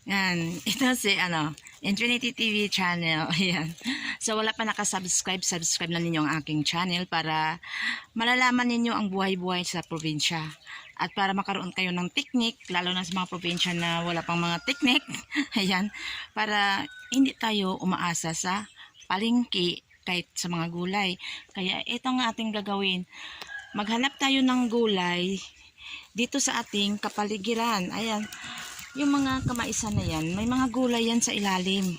Yan. Ito si, Infinity TV channel. Ayan. So, wala pa nakasubscribe, subscribe na ninyo ang aking channel para malalaman ninyo ang buhay-buhay sa probinsya. At para makaroon kayo ng teknik, lalo na sa mga probinsya na wala pang mga teknik, ayan, para hindi tayo umaasa sa palengke kahit sa mga gulay. Kaya ito ang ating gagawin. Maghanap tayo ng gulay dito sa ating kapaligiran. Ayan. Yung mga kamaisan na yan, may mga gulay yan sa ilalim.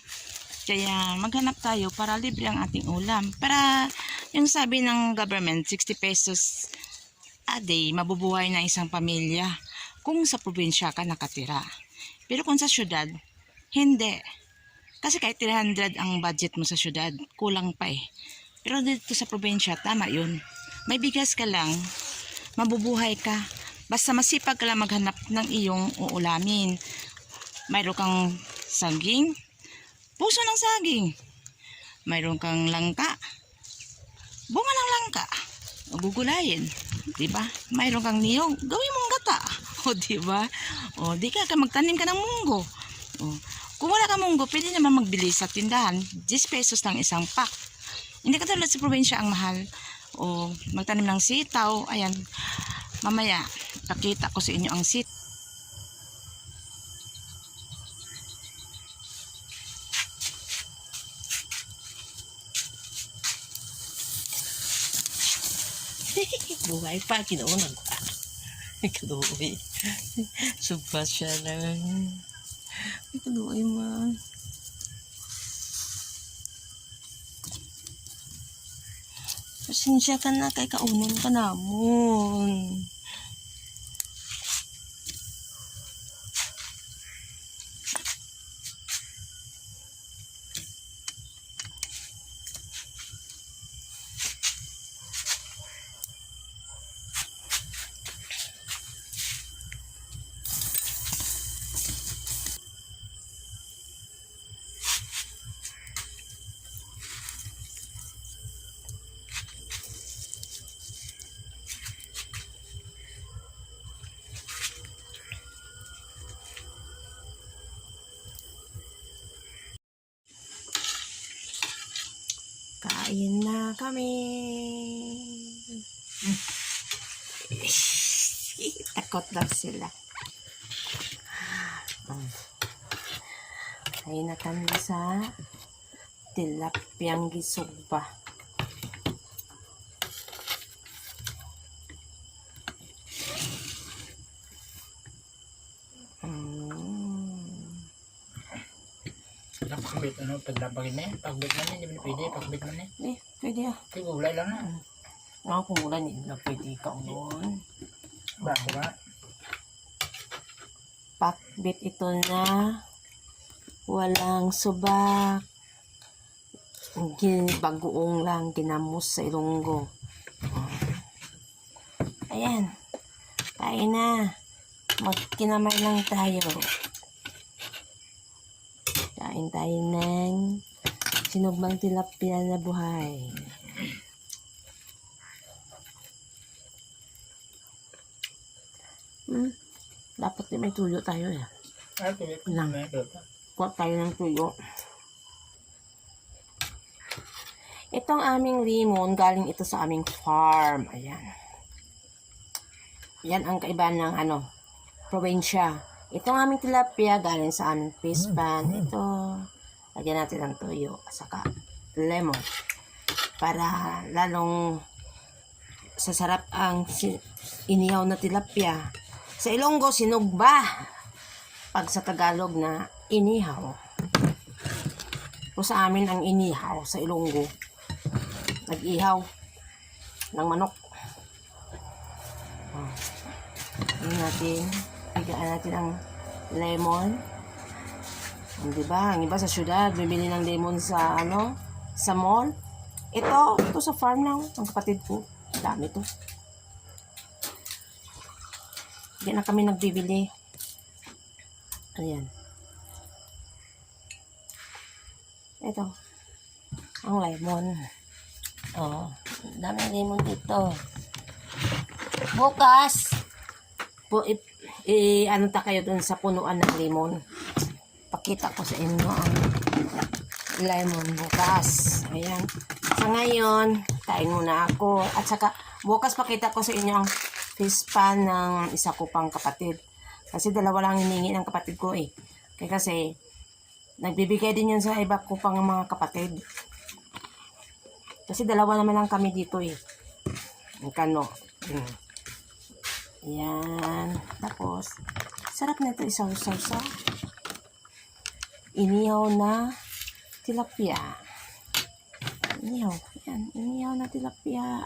Kaya maghanap tayo para libre ang ating ulam. Para yung sabi ng government, 60 pesos a day, mabubuhay na isang pamilya kung sa probinsya ka nakatira. Pero kung sa syudad, hindi. Kasi kahit 300 ang budget mo sa syudad, kulang pa eh. Pero dito sa probinsya, tama yun. May bigas ka lang, mabubuhay ka. Basta masipag ka lang maghanap ng iyong uulamin. Mayroon kang saging, puso ng saging. Mayroon kang langka, bunga ng langka. O gugulayin, 'di ba? Mayroon kang niyog, gawin mong gata. O 'di ba? O di ka magtanim ka ng munggo. O kung wala kang munggo, pwede naman magbili sa tindahan. 10 pesos lang isang pack. Hindi ka tulad sa probinsya ang mahal. O magtanim ng sitaw, ayan. Mamaya, pakita ko sa inyo ang sit. Buhay pa, kinuunang ko. Kaduoy. Subas siya lang. Kaduoy man. Pasensya ka na kay kaunon ka namon. Kain na kami. Takot daw sila. Kain na kami sa tilapyang gisugba. Pagbit, paglabagin na eh. Pagbit man eh, hindi pwede, pagbit man eh. Pwede ah. Kaya gulay lang na. Mga kumulan na pwede kaunon. Bako ba? Pakbit ito na walang subak. Bagoong lang ginamos sa Ilonggo. Ayan. Kain na. Magkinamay lang tayo. Kain tayo ng sinugbang tilapia na buhay. Dapat may tuyo tayo eh. Ay, pwede ko Lang. na ito. Kuha tayo ng tuyo. Itong aming limon, galing ito sa aming farm. Ayan. Yan ang kaibahan ng probinsya. Itong aming tilapia, galing sa aming fish pan. Ito, lagyan natin ng tuyo. Saka lemon. Para lalong sasarap ang inihaw na tilapia. Sa Ilonggo, sinugba. Pag sa Tagalog na inihaw. O sa amin ang inihaw sa Ilonggo. Nag-ihaw ng manok. Ayan natin. Bigyan natin ang lemon. Diba? Ang iba sa syudad, bibili ng lemon sa sa mall. Ito sa farm lang. Ang kapatid ko. Dami to. Hindi na kami nagbibili. Ayan. Ito. Ang lemon. Oh, daming lemon dito. Bukas, ano ta kayo dun sa punuan ng lemon. pakita ko sa inyo ang lemon bukas. Ayan. Sa ngayon, kain muna ako. At saka, bukas pakita ko sa inyo ang fish pan ng isa ko pang kapatid. Kasi dalawa lang hiningi ng kapatid ko eh. Kaya kasi, nagbibigay din yun sa iba ko pang mga kapatid. Kasi dalawa naman lang kami dito eh. Ang kano. Ayan. Tapos, sarap na ito isaw-saw sa inihaw na tilapia. Inihaw. Ayan. Inihaw na tilapia.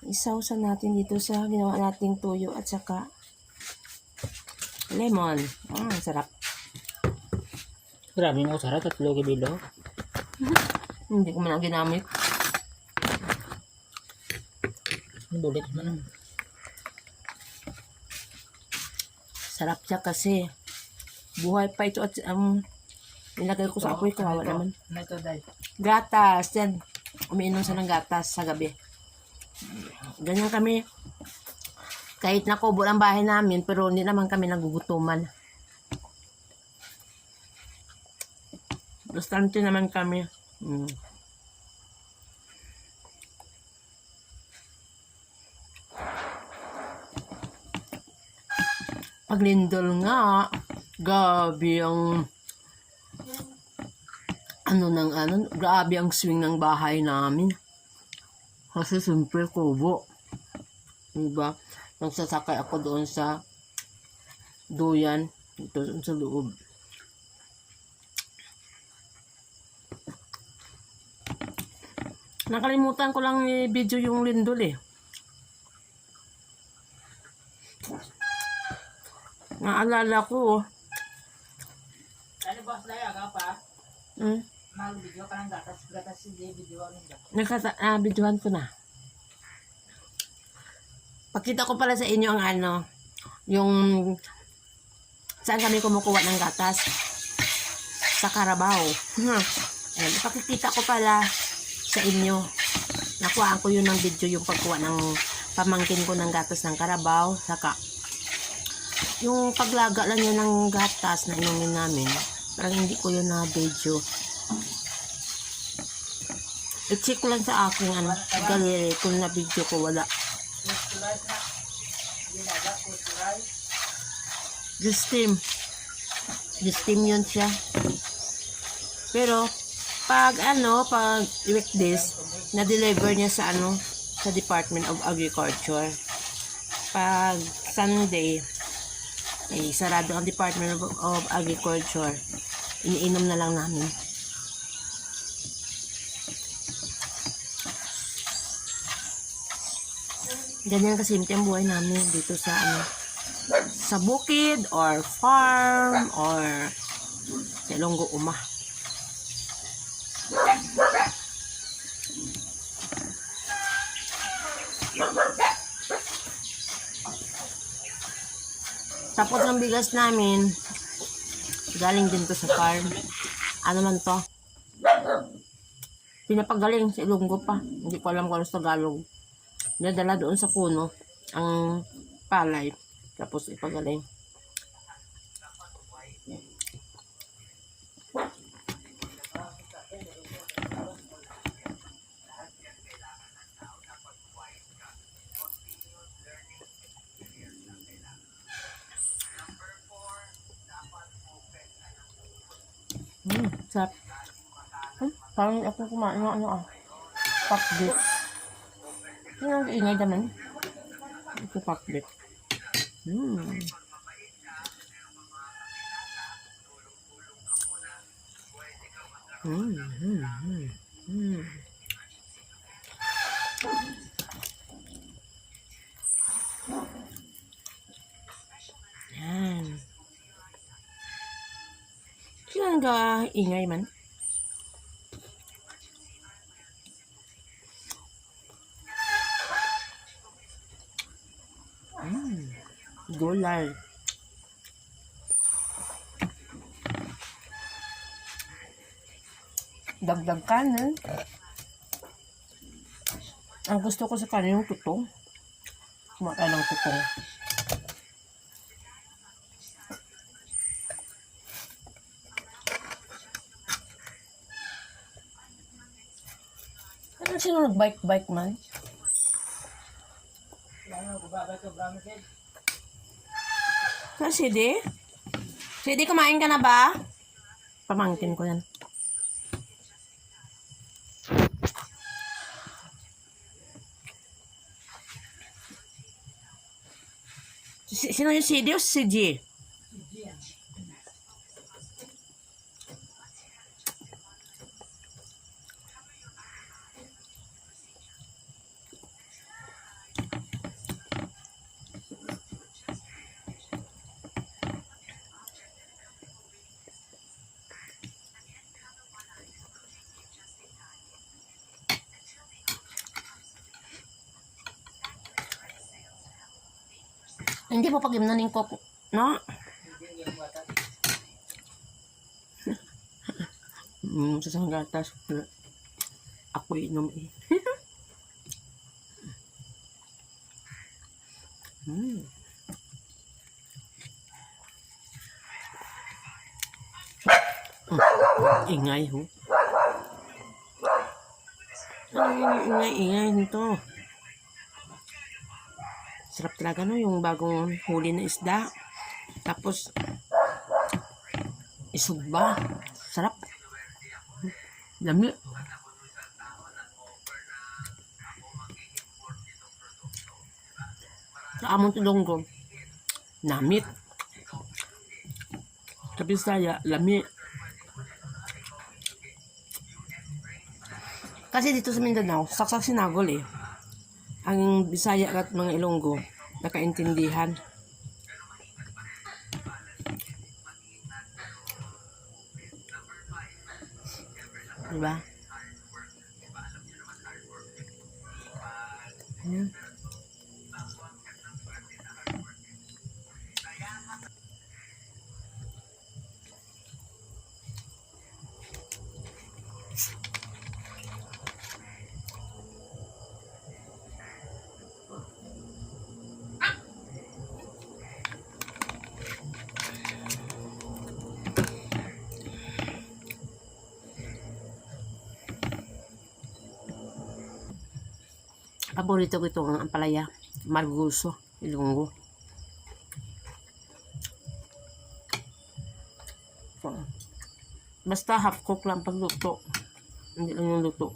Isawsa natin dito sa ginawa nating tuyo at saka lemon. Sarap. Grabe mo sarap, 3 kilo. Hindi ko man ang ginamit. Bulit man. Sarap siya kasi buhay pa ito at nilagay ko sa apoy, kawawa naman. Ano ito, Day? Gatas. Yan. Umiinom siya ng gatas sa gabi. Ganyan kami. Kahit nakubo ang bahay namin, pero hindi naman kami nagugutuman. Bastante naman kami. Paglindol nga, gabi ang grabe ang swing ng bahay namin. Kasi simple kubo. Diba? Nagsasakay ako doon sa duyan. Dito sa loob. Nakalimutan ko lang i-video yung lindol eh. Naalala ko. Ano ba, Day? Aga pa? Mag-video ka ng gatas. Gatas hindi, video nila. Videohan ko na. Pakita ko pala sa inyo ang yung saan kami kumukuha ng gatas. Sa Carabao. Ayan, pakikita ko pala sa inyo. Nakuhaan ko yun ng video yung pagkuha ng pamangkin ko ng gatas ng Carabao. Saka yung paglaga lang yun ng gatas na inumin namin. Parang hindi ko yun na video. I-check ko lang sa aking gallery kung na video ko wala. Steam yun siya. Pero pag weekdays na-deliver niya sa sa Department of Agriculture. Pag Sunday sarado ang Department of Agriculture. Iniinom na lang namin. Ganyan kasimple ang buhay namin dito sa sa bukid or farm or sa Ilonggo Uma. Tapos ng bigas namin galing din to sa farm. Ano man to? Pinapagaling sa Ilonggo pa. Hindi ko alam kung ano sa Tagalog. Nadala doon sa kuno ang palay. Tapos ipagaling. Sarap. Parang ako kumain ng pakbit. Yan ang ingay naman. Ito pakbit. Yan. Sino nag-ingay man? Gulay. Dagdag kanin. Ang gusto ko sa kanin yung tutong. Kumakain ng tutong. sino nag-bike man? Ano, gubabay ko, Bramisid. Saan si Di? Si Di, kumain ka na ba? Pamangkin ko yan. Sino yung si Di o si G? Hindi mo pag-imnaning ko, no? Sa sanggatas. Ako inom eh. Ingay ho. Ano yung ingay-ingay nito? Sarap talaga no, yung bagong huli na isda. Tapos, isugba. Sarap. Dami. Sa among tulonggo, namit. Sa Bisaya, lami. Kasi dito sa Mindanao, saksak sinagol eh. Ang Bisaya at mga Ilonggo, nakaintindihan. Diba? Ayan. Paborito ko itong ampalaya. Marguso. Ilonggo. So, basta half cook lang pagluto. Hindi lang yung luto.